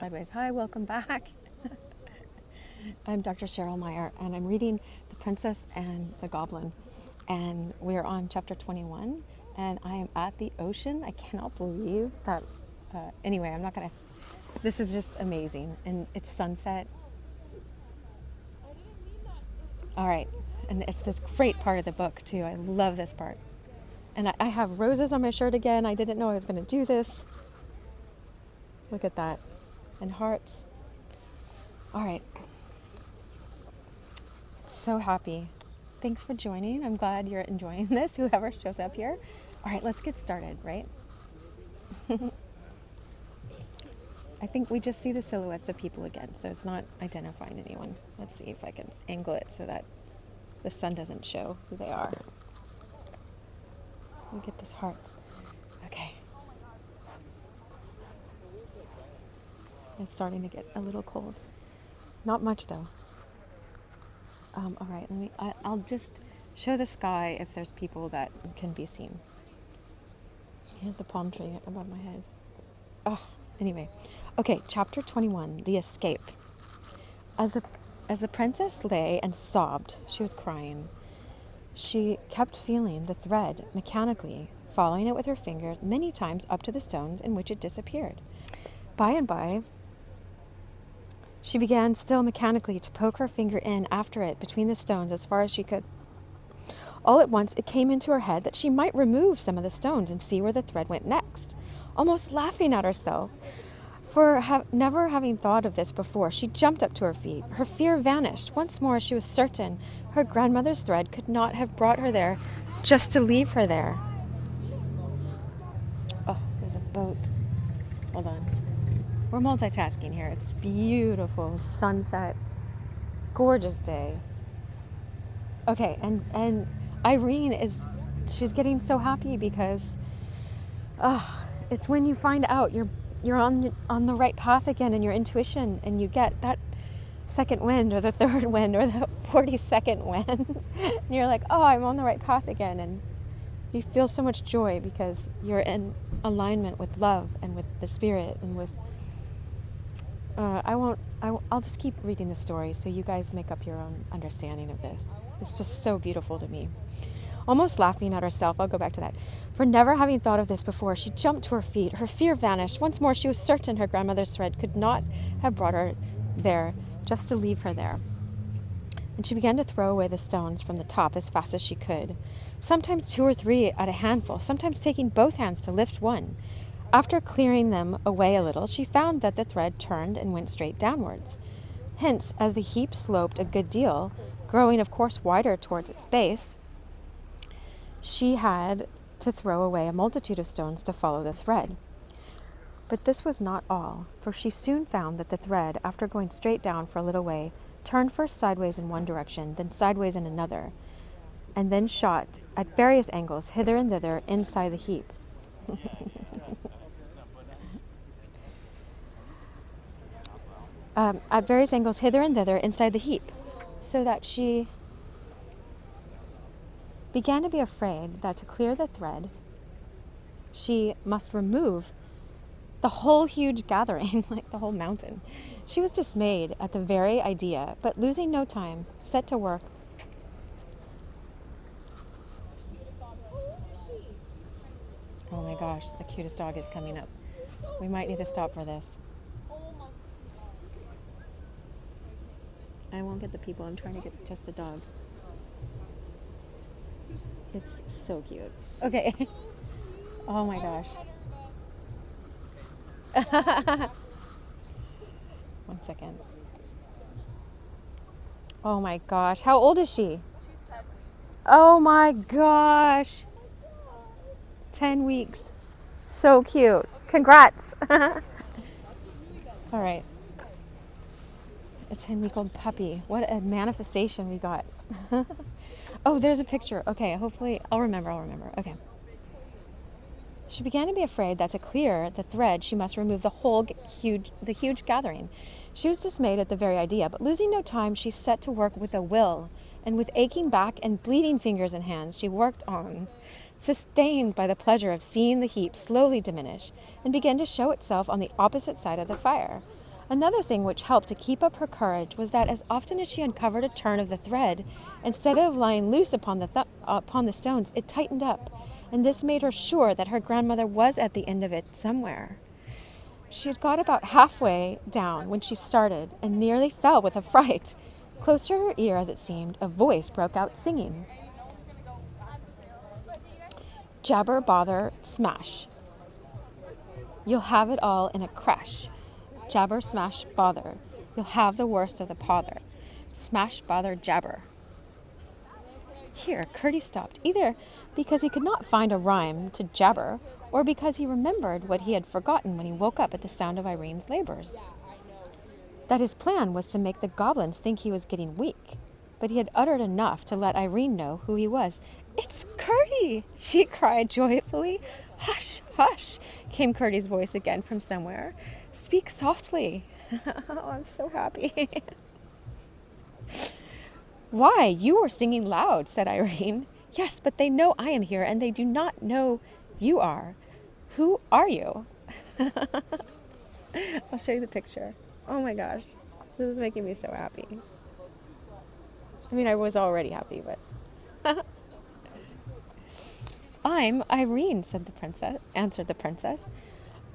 sideways. Hi, welcome back. I'm Dr. Cheryl Meier, and I'm reading The Princess and the Goblin. And we're on chapter 21, and I am at the ocean. I cannot believe that. Anyway, I'm not going to. This is just amazing. And it's sunset. All right. And it's this great part of the book, too. I love this part. And I have roses on my shirt again. I didn't know I was going to do this. Look at that. And hearts. All right. So happy. Thanks for joining. I'm glad you're enjoying this, whoever shows up here. All right, let's get started, right? I think we just see the silhouettes of people again, so it's not identifying anyone. Let's see if I can angle it so that the sun doesn't show who they are. Let me get these hearts. Okay. It's starting to get a little cold. Not much though. All right, I'll just show the sky if there's people that can be seen. Here's the palm tree above my head. Oh, anyway. Okay, chapter 21, The Escape. As the princess lay and sobbed, she was crying. She kept feeling the thread mechanically, following it with her finger many times up to the stones in which it disappeared. By and by, she began still mechanically to poke her finger in after it between the stones as far as she could. All at once it came into her head that she might remove some of the stones and see where the thread went next. Almost laughing at herself for never having thought of this before, she jumped up to her feet. Her fear vanished. Once more she was certain her grandmother's thread could not have brought her there just to leave her there. Oh, there's a boat. Hold on. We're multitasking here. It's beautiful sunset, gorgeous day. Okay, and Irene she's getting so happy because it's when you find out you're on the right path again in your intuition, and you get that second wind or the third wind or the 42nd wind. And you're like, oh, I'm on the right path again, and you feel so much joy because you're in alignment with love and with the spirit and with I'll just keep reading the story so you guys make up your own understanding of this. It's just so beautiful to me. Almost laughing at herself, I'll go back to that. For never having thought of this before, she jumped to her feet. Her fear vanished. Once more, she was certain her grandmother's thread could not have brought her there just to leave her there. And she began to throw away the stones from the top as fast as she could, sometimes 2 or 3 at a handful, sometimes taking both hands to lift one. After clearing them away a little, she found that the thread turned and went straight downwards. Hence, as the heap sloped a good deal, growing of course wider towards its base, she had to throw away a multitude of stones to follow the thread. But this was not all, for she soon found that the thread, after going straight down for a little way, turned first sideways in one direction, then sideways in another, and then shot at various angles hither and thither inside the heap. At various angles hither and thither inside the heap, so that she began to be afraid that to clear the thread, she must remove the whole huge gathering, like the whole mountain. She was dismayed at the very idea, but losing no time, set to work. Oh my gosh, the cutest dog is coming up. We might need to stop for this. I won't get the people. I'm trying to get just the dog. It's so cute. Okay. Oh my gosh. 1 second. Oh my gosh. How old is she? She's 10 weeks. Oh my gosh. 10 weeks. So cute. Congrats. All right. A 10-week-old puppy. What a manifestation we got. Oh, there's a picture. Okay, hopefully I'll remember. Okay. She began to be afraid that to clear the thread, she must remove the huge gathering. She was dismayed at the very idea, but losing no time, she set to work with a will, and with aching back and bleeding fingers and hands, she worked on, sustained by the pleasure of seeing the heap slowly diminish and begin to show itself on the opposite side of the fire. Another thing which helped to keep up her courage was that as often as she uncovered a turn of the thread, instead of lying loose upon the stones, it tightened up, and this made her sure that her grandmother was at the end of it somewhere. She had got about halfway down when she started and nearly fell with a fright. Close to her ear, as it seemed, a voice broke out singing. Jabber, bother, smash. You'll have it all in a crash. Jabber, smash, bother. You'll have the worst of the pother. Smash, bother, jabber. Here, Curdy stopped, either because he could not find a rhyme to jabber, or because he remembered what he had forgotten when he woke up at the sound of Irene's labors. That his plan was to make the goblins think he was getting weak, but he had uttered enough to let Irene know who he was. "It's Curdy!" she cried joyfully. "Hush, hush!" came Curdy's voice again from somewhere. "Speak softly." Oh, I'm so happy. "Why, you are singing loud," said Irene. "Yes, but they know I am here, and they do not know you are. Who are you?" I'll show you the picture. Oh my gosh, this is making me so happy. I mean, I was already happy, but... "I'm Irene," answered the princess.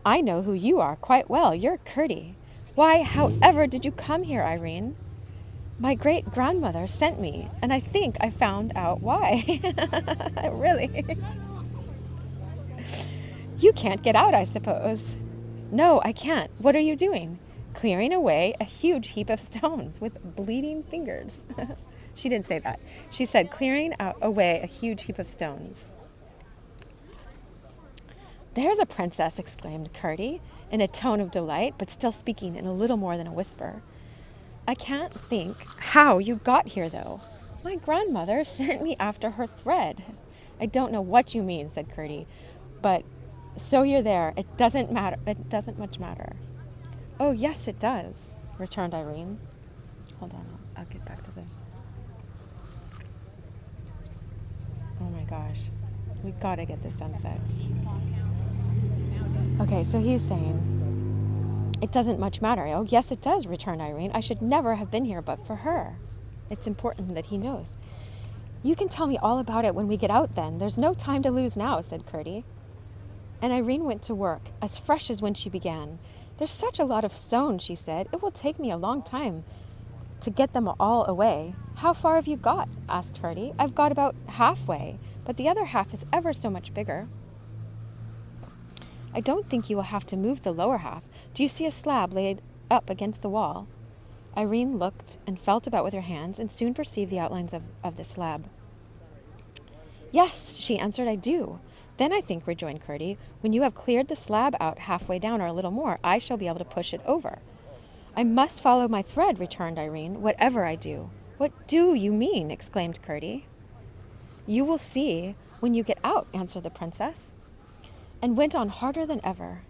"I know who you are quite well. You're Curdy. Why, however did you come here, Irene?" "My great-grandmother sent me, and I think I found out why." Really? "You can't get out, I suppose." "No, I can't. What are you doing?" "Clearing away a huge heap of stones with bleeding fingers." She didn't say that. She said clearing away a huge heap of stones. "There's a princess," exclaimed Curdy, in a tone of delight, but still speaking in a little more than a whisper. "I can't think how you got here, though. My grandmother sent me after her thread." "I don't know what you mean," said Curdy, "but so you're there. It doesn't matter. It doesn't much matter." "Oh, yes, it does," returned Irene. Hold on, I'll get back to the... Oh my gosh, we gotta get the sunset. Okay, so he's saying, "It doesn't much matter." "Oh, yes, it does," returned Irene. "I should never have been here but for her. It's important that he knows." "You can tell me all about it when we get out, then. There's no time to lose now," said Curdy. And Irene went to work, as fresh as when she began. "There's such a lot of stones," she said. "It will take me a long time to get them all away." "How far have you got?" asked Curdy. "I've got about halfway, but the other half is ever so much bigger." "I don't think you will have to move the lower half. Do you see a slab laid up against the wall?" Irene looked and felt about with her hands and soon perceived the outlines of the slab. "Yes," she answered, "I do." "Then I think," rejoined Curdy, "when you have cleared the slab out halfway down or a little more, I shall be able to push it over." "I must follow my thread," returned Irene, "whatever I do." "What do you mean?" exclaimed Curdy. "You will see when you get out," answered the princess, and went on harder than ever.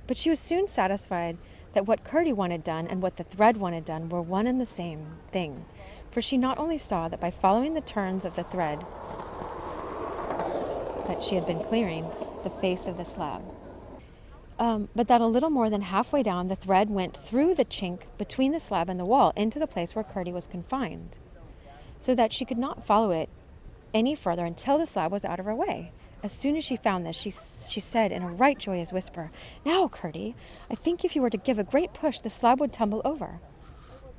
But she was soon satisfied that what Curdy wanted done and what the thread wanted done were one and the same thing, for she not only saw that by following the turns of the thread that she had been clearing the face of the slab, but that a little more than halfway down the thread went through the chink between the slab and the wall into the place where Curdy was confined, so that she could not follow it any further until the slab was out of her way. As soon as she found this, she said in a right joyous whisper, "Now, Curdy, I think if you were to give a great push, the slab would tumble over."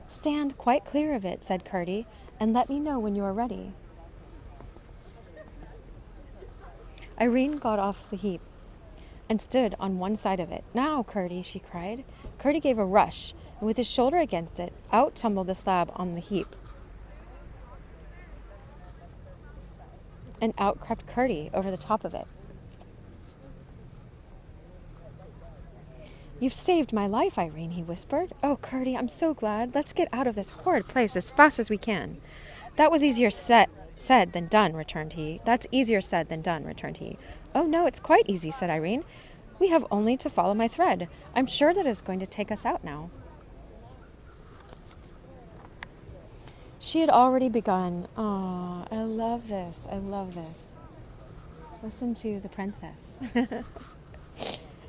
"Stand quite clear of it," said Curdy, "and let me know when you are ready." Irene got off the heap and stood on one side of it. "Now, Curdy," she cried. Curdy gave a rush, and with his shoulder against it, out tumbled the slab on the heap. And out crept Curdy over the top of it. "You've saved my life, Irene," he whispered. "Oh, Curdy, I'm so glad. Let's get out of this horrid place as fast as we can." "That was easier said than done," returned he. "That's easier said than done," returned he. "Oh, no, it's quite easy," said Irene. "We have only to follow my thread. I'm sure that is going to take us out now." She had already begun. Oh, I love this. I love this. Listen to the princess.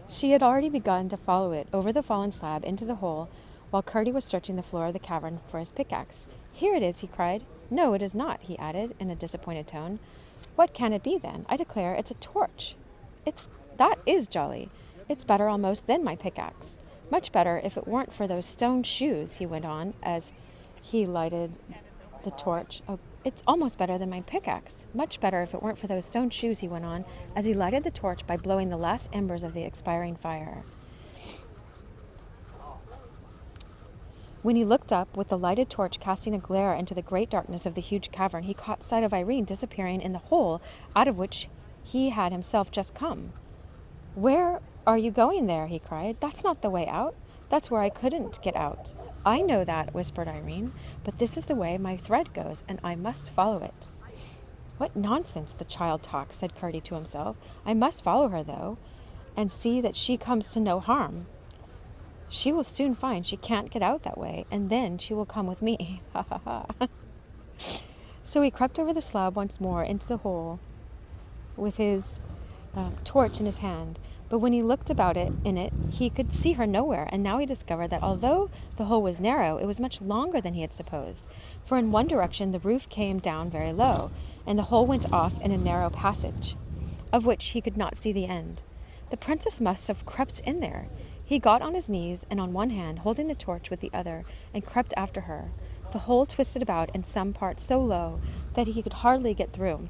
She had already begun to follow it over the fallen slab into the hole while Curdie was searching the floor of the cavern for his pickaxe. "Here it is," he cried. "No, it is not," he added, in a disappointed tone. "What can it be, then? I declare it's a torch." That is jolly. It's better almost than my pickaxe. Much better if it weren't for those stone shoes," he went on, as he lighted the torch. "Oh, it's almost better than my pickaxe. Much better if it weren't for those stone shoes," he went on, as he lighted the torch by blowing the last embers of the expiring fire. When he looked up, with the lighted torch casting a glare into the great darkness of the huge cavern, he caught sight of Irene disappearing in the hole out of which he had himself just come. "Where are you going there?" he cried. "That's not the way out. That's where I couldn't get out." "I know that," whispered Irene, "but this is the way my thread goes, and I must follow it." "What nonsense the child talks," said Curdie to himself. "I must follow her, though, and see that she comes to no harm. She will soon find she can't get out that way, and then she will come with me. Ha ha ha." So he crept over the slab once more into the hole with his torch in his hand. But when he looked about in it, he could see her nowhere, and now he discovered that although the hole was narrow, it was much longer than he had supposed. For in one direction the roof came down very low, and the hole went off in a narrow passage, of which he could not see the end. The princess must have crept in there. He got on his knees, and on one hand, holding the torch with the other, and crept after her. The hole twisted about in some parts so low that he could hardly get through,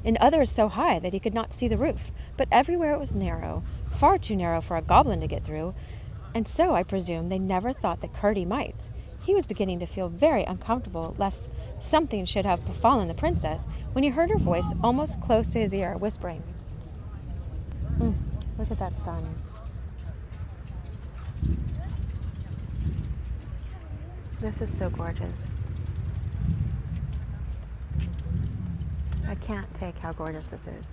in others so high that he could not see the roof, but everywhere it was narrow, far too narrow for a goblin to get through, and so, I presume, they never thought that Curdie might. He was beginning to feel very uncomfortable lest something should have befallen the princess, when he heard her voice almost close to his ear, whispering, "Look at that sun. This is so gorgeous. I can't take how gorgeous this is."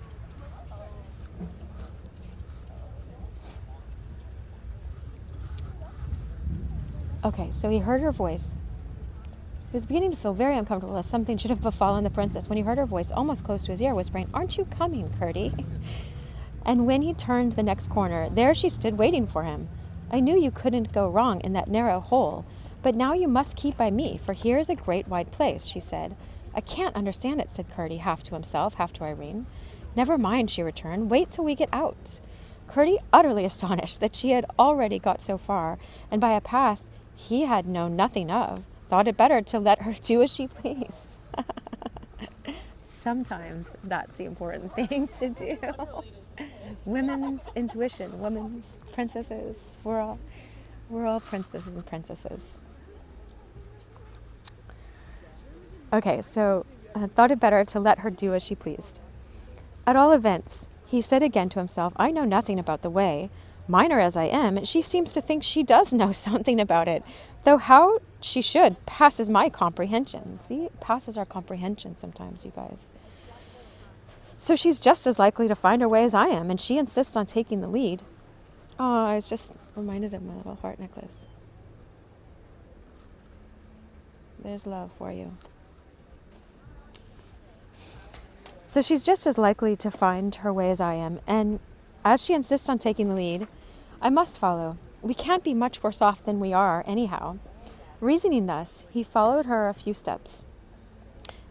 Okay, so he heard her voice. He was beginning to feel very uncomfortable as something should have befallen the princess when he heard her voice almost close to his ear, whispering, "Aren't you coming, Curdie?" And when he turned the next corner, there she stood waiting for him. "I knew you couldn't go wrong in that narrow hole, but now you must keep by me, for here is a great wide place," she said. "I can't understand it," said Curdie, half to himself, half to Irene. "Never mind," she returned. "Wait till we get out." Curdie, utterly astonished that she had already got so far, and by a path he had known nothing of, thought it better to let her do as she pleased. Sometimes that's the important thing to do. Women's intuition, women's princesses. We're all princesses and princesses. Okay, so thought it better to let her do as she pleased. At all events, he said again to himself, "I know nothing about the way. Minor as I am, she seems to think she does know something about it, though how she should passes my comprehension." See, it passes our comprehension sometimes, you guys. "So she's just as likely to find her way as I am, and she insists on taking the lead." Oh, I was just reminded of my little heart necklace. There's love for you. "So she's just as likely to find her way as I am, and as she insists on taking the lead, I must follow. We can't be much worse off than we are, anyhow." Reasoning thus, he followed her a few steps,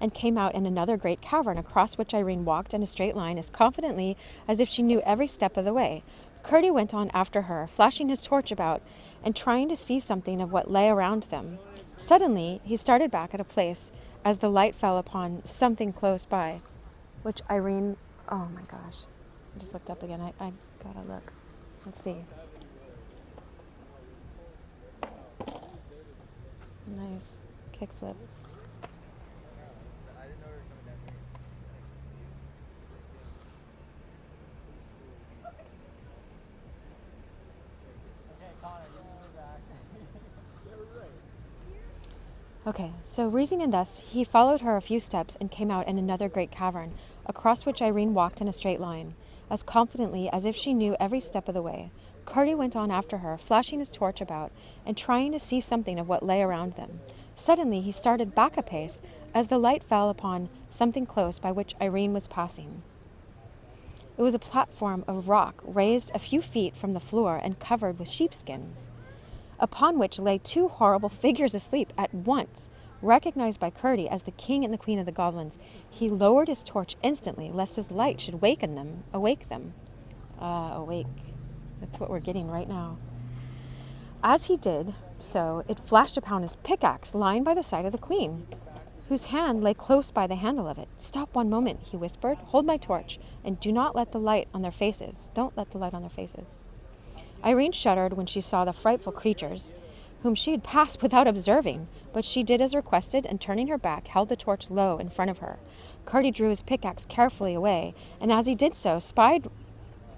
and came out in another great cavern, across which Irene walked in a straight line as confidently as if she knew every step of the way. Curdie went on after her, flashing his torch about, and trying to see something of what lay around them. Suddenly, he started back at a place as the light fell upon something close by, which Irene, oh my gosh, I just looked up again. I gotta look. Let's see. Nice kickflip. Okay, so reasoning thus, he followed her a few steps and came out in another great cavern, across which Irene walked in a straight line, as confidently as if she knew every step of the way. Curdie went on after her, flashing his torch about, and trying to see something of what lay around them. Suddenly he started back a pace, as the light fell upon something close by which Irene was passing. It was a platform of rock, raised a few feet from the floor and covered with sheepskins. upon which lay two horrible figures asleep at once. Recognized by Curdie as the king and the queen of the goblins, he lowered his torch instantly, lest his light should awake them. Awake. That's what we're getting right now. As he did so, it flashed upon his pickaxe lying by the side of the queen, whose hand lay close by the handle of it. "Stop one moment," he whispered. "Hold my torch, and do not let the light on their faces. Don't let the light on their faces." Irene shuddered when she saw the frightful creatures, whom she had passed without observing, but she did as requested, and turning her back, held the torch low in front of her. Curdie drew his pickaxe carefully away, and as he did so, spied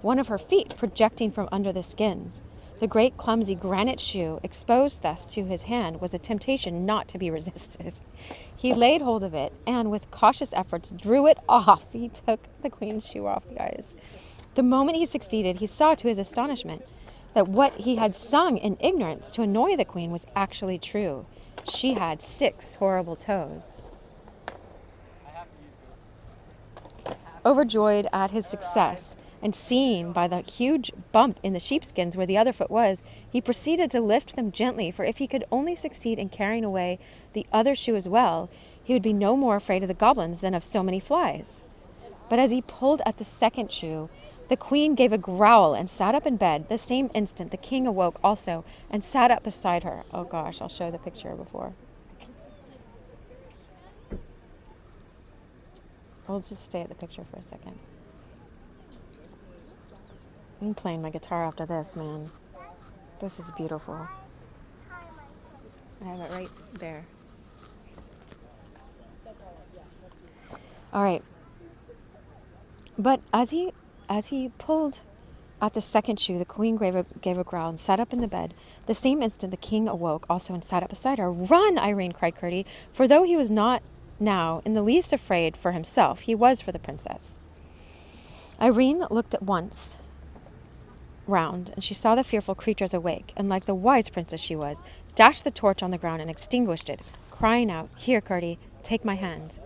one of her feet projecting from under the skins. The great clumsy granite shoe, exposed thus to his hand, was a temptation not to be resisted. He laid hold of it, and with cautious efforts drew it off. He took the queen's shoe off, guys. The moment he succeeded, he saw to his astonishment that what he had sung in ignorance to annoy the queen was actually true. She had 6 horrible toes. Overjoyed at his success, and seeing by the huge bump in the sheepskins where the other foot was, he proceeded to lift them gently, for if he could only succeed in carrying away the other shoe as well, he would be no more afraid of the goblins than of so many flies. But as he pulled at the second shoe, the queen gave a growl and sat up in bed. The same instant, the king awoke also and sat up beside her. Oh gosh, I'll show the picture before. We'll just stay at the picture for a second. I'm playing my guitar after this, man. This is beautiful. I have it right there. All right. But as he pulled at the second shoe, the queen gave a growl and sat up in the bed. The same instant, the king awoke also and sat up beside her. "Run, Irene!" cried Curdie, for though he was not now in the least afraid for himself, he was for the princess. Irene looked at once round, and she saw the fearful creatures awake, and like the wise princess she was, dashed the torch on the ground and extinguished it, crying out, "Here, Curdie, take my hand."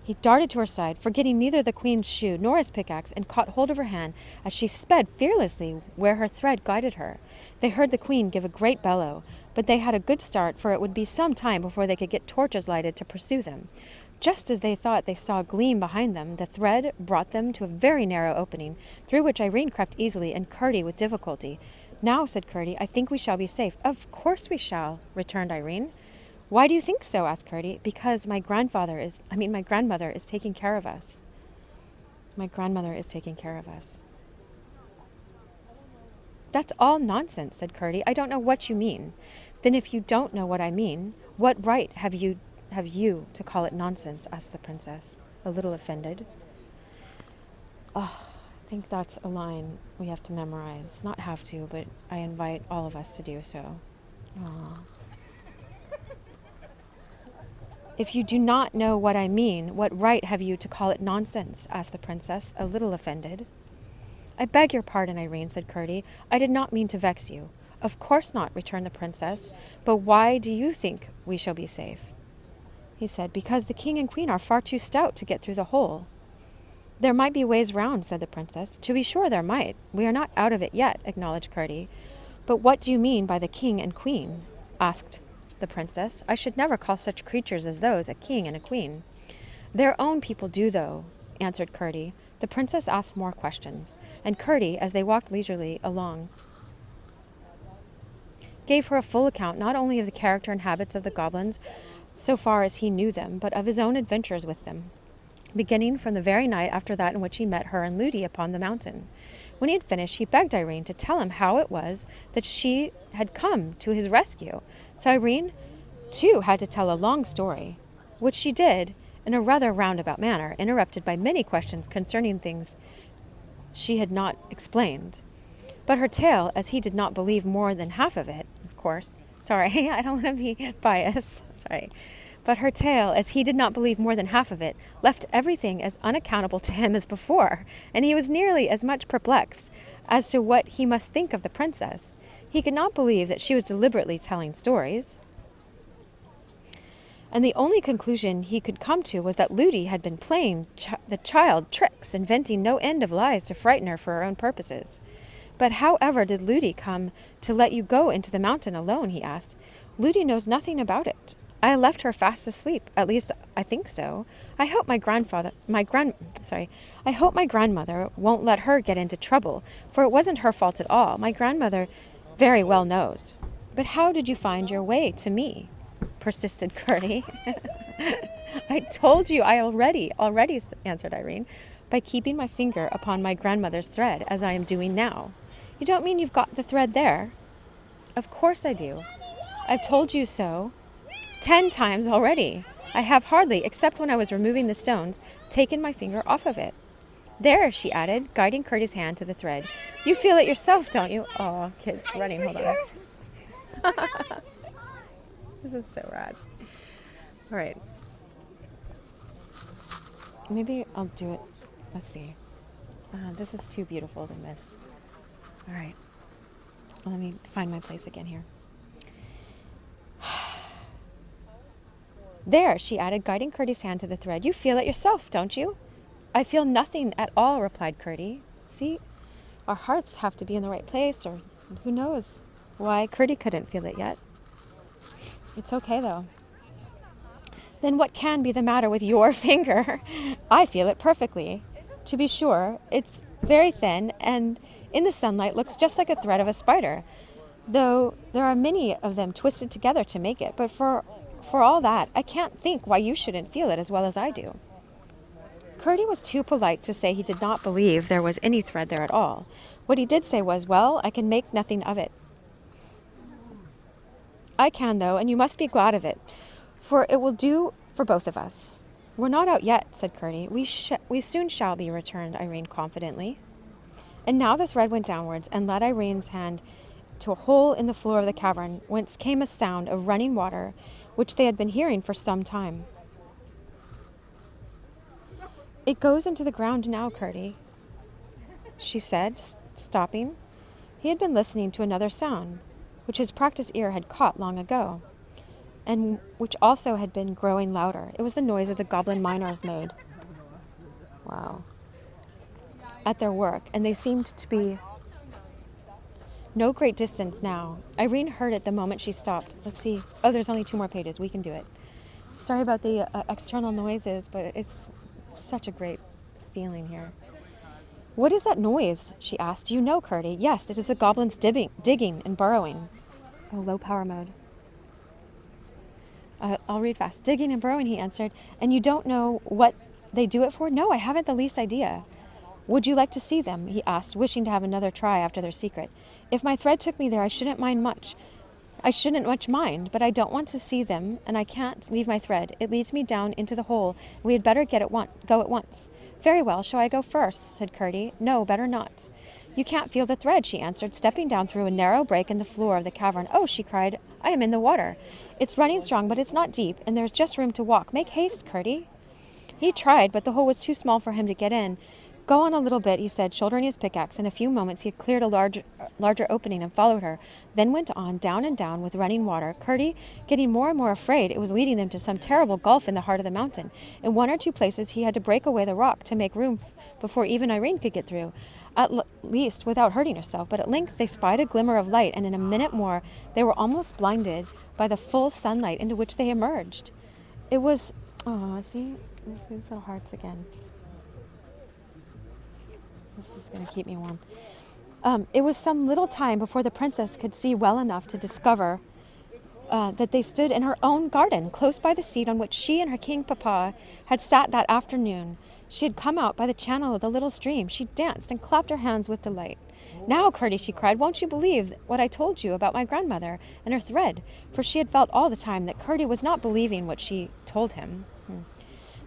He darted to her side, forgetting neither the queen's shoe nor his pickaxe, and caught hold of her hand as she sped fearlessly where her thread guided her. They heard the queen give a great bellow, but they had a good start, for it would be some time before they could get torches lighted to pursue them. Just as they thought they saw a gleam behind them, the thread brought them to a very narrow opening, through which Irene crept easily and Curdie with difficulty. "Now," said Curdie, "I think we shall be safe." "Of course we shall," returned Irene. "Why do you think so?" asked Curdie. "Because my grandmother is taking care of us." My grandmother is taking care of us. "That's all nonsense," said Curdie. "I don't know what you mean." "Then if you don't know what I mean, what right have you to call it nonsense?" asked the princess, a little offended. Oh, I think that's a line we have to memorize. Not have to, but I invite all of us to do so. Aww. "If you do not know what I mean, what right have you to call it nonsense?" asked the princess, a little offended. "I beg your pardon, Irene," said Curdie. "I did not mean to vex you." "Of course not," returned the princess. "But why do you think we shall be safe?" He said, "Because the king and queen are far too stout to get through the hole." "There might be ways round," said the princess. "To be sure there might. We are not out of it yet," acknowledged Curdie. "But what do you mean by the king and queen?" asked the princess. "I should never call such creatures as those a king and a queen." "Their own people do, though," answered Curdie. The princess asked more questions, and Curdie, as they walked leisurely along, gave her a full account not only of the character and habits of the goblins, so far as he knew them, but of his own adventures with them, beginning from the very night after that in which he met her and Ludi upon the mountain. When he had finished, he begged Irene to tell him how it was that she had come to his rescue. So Irene, too, had to tell a long story, which she did in a rather roundabout manner, interrupted by many questions concerning things she had not explained. But her tale, as he did not believe more than half of it, of course, sorry, I don't want to be biased, sorry. But her tale, as he did not believe more than half of it, left everything as unaccountable to him as before, and he was nearly as much perplexed as to what he must think of the princess. He could not believe that she was deliberately telling stories, and the only conclusion he could come to was that Ludi had been playing the child tricks, inventing no end of lies to frighten her for her own purposes. But however did Ludi come to let you go into the mountain alone, he asked. Ludi knows nothing about it. I left her fast asleep. At least I think so. I hope my grandmother won't let her get into trouble, for it wasn't her fault at all. My grandmother very well knows. But how did you find your way to me? Persisted Gertie. I told you I already, answered Irene, by keeping my finger upon my grandmother's thread, as I am doing now. You don't mean you've got the thread there? Of course I do. I've told you so 10 times already. I have hardly, except when I was removing the stones, taken my finger off of it. There, she added, guiding Gertie's hand to the thread. You feel it yourself, don't you? Oh, kids running, hold on. This is so rad. All right. Maybe I'll do it. Let's see. This is too beautiful to miss. All right. Well, let me find my place again here. There, she added, guiding Gertie's hand to the thread. You feel it yourself, don't you? I feel nothing at all, replied Gertie. See, our hearts have to be in the right place, or who knows why Gertie couldn't feel it yet. It's okay, though. Then what can be the matter with your finger? I feel it perfectly. To be sure, it's very thin, and in the sunlight looks just like a thread of a spider, though there are many of them twisted together to make it. But for all that, I can't think why you shouldn't feel it as well as I do. Gertie was too polite to say he did not believe there was any thread there at all. What he did say was, well, I can make nothing of it. I can, though, and you must be glad of it, for it will do for both of us. We're not out yet, said Gertie. We soon shall be, returned Irene confidently. And now the thread went downwards and led Irene's hand to a hole in the floor of the cavern, whence came a sound of running water, which they had been hearing for some time. It goes into the ground now, Gertie, she said, stopping. He had been listening to another sound, which his practiced ear had caught long ago, and which also had been growing louder. It was the noise of the goblin miners made. Wow. At their work, and they seemed to be no great distance now. Irene heard it the moment she stopped. Let's see. Oh, there's only 2 more pages. We can do it. Sorry about the external noises, but it's such a great feeling here. What is that noise? She asked. Do you know, Gertie? Yes, it is the goblins digging and burrowing. Oh, low power mode. I'll read fast. Digging and burrowing, he answered. And you don't know what they do it for? No, I haven't the least idea. Would you like to see them? He asked, wishing to have another try after their secret. If my thread took me there, I shouldn't much mind, but I don't want to see them, and I can't leave my thread. It leads me down into the hole. We had better go at once. Very well, shall I go first? Said Gertie. No, better not. You can't feel the thread, she answered, stepping down through a narrow break in the floor of the cavern. Oh, she cried, I am in the water. It's running strong, but it's not deep, and there's just room to walk. Make haste, Gertie. He tried, but the hole was too small for him to get in. Go on a little bit, he said, shouldering his pickaxe. In a few moments he had cleared a larger opening and followed her, then went on, down and down with running water. Gertie, getting more and more afraid, it was leading them to some terrible gulf in the heart of the mountain. In 1 or 2 places he had to break away the rock to make room before even Irene could get through, at least without hurting herself. But at length they spied a glimmer of light, and in a minute more they were almost blinded by the full sunlight into which they emerged. It was... Oh, see? There's these little hearts again. This is going to keep me warm. It was some little time before the princess could see well enough to discover that they stood in her own garden, close by the seat on which she and her king papa had sat that afternoon. She had come out by the channel of the little stream. She danced and clapped her hands with delight. Now, Gertie, she cried, won't you believe what I told you about my grandmother and her thread? For she had felt all the time that Gertie was not believing what she told him.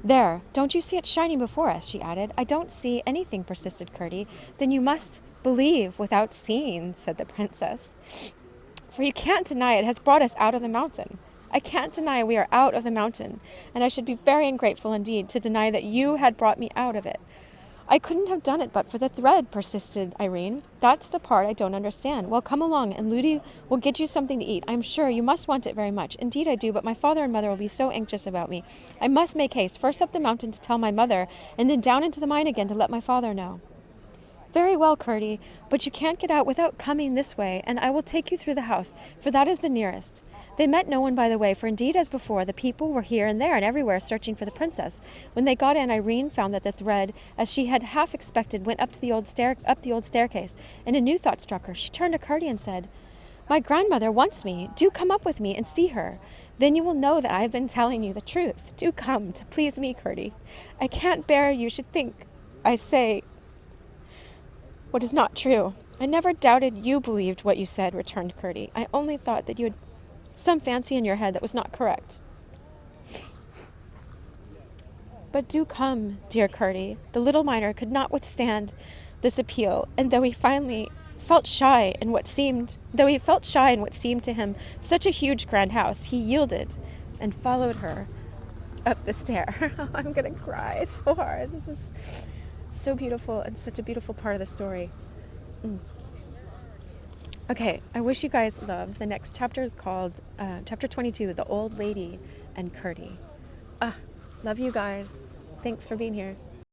There, don't you see it shining before us, she added. I don't see anything, persisted Gertie. Then you must believe without seeing, said the princess. For you can't deny it has brought us out of the mountain. I can't deny we are out of the mountain, and I should be very ungrateful indeed to deny that you had brought me out of it. I couldn't have done it but for the thread, persisted Irene. That's the part I don't understand. Well, come along, and Ludi will get you something to eat. I'm sure you must want it very much. Indeed I do, but my father and mother will be so anxious about me. I must make haste, first up the mountain to tell my mother, and then down into the mine again to let my father know. Very well, Curdy, but you can't get out without coming this way, and I will take you through the house, for that is the nearest. They met no one by the way, for indeed, as before, the people were here and there and everywhere searching for the princess. When they got in, Irene found that the thread, as she had half expected, went up the old staircase, and a new thought struck her. She turned to Curdy and said, "My grandmother wants me. Do come up with me and see her. Then you will know that I have been telling you the truth. Do come, to please me, Curdy. I can't bear you should think I say what is not true." "I never doubted you believed what you said," returned Curdy. "I only thought that you had some fancy in your head that was not correct. But do come, dear Curdy." The little miner could not withstand this appeal, and though he felt shy in what seemed to him such a huge grand house, he yielded and followed her up the stair. I'm gonna cry so hard. This is so beautiful and such a beautiful part of the story. Okay, I wish you guys love. The next chapter is called chapter 22, The Old Lady and Curdy. Love you guys. Thanks for being here.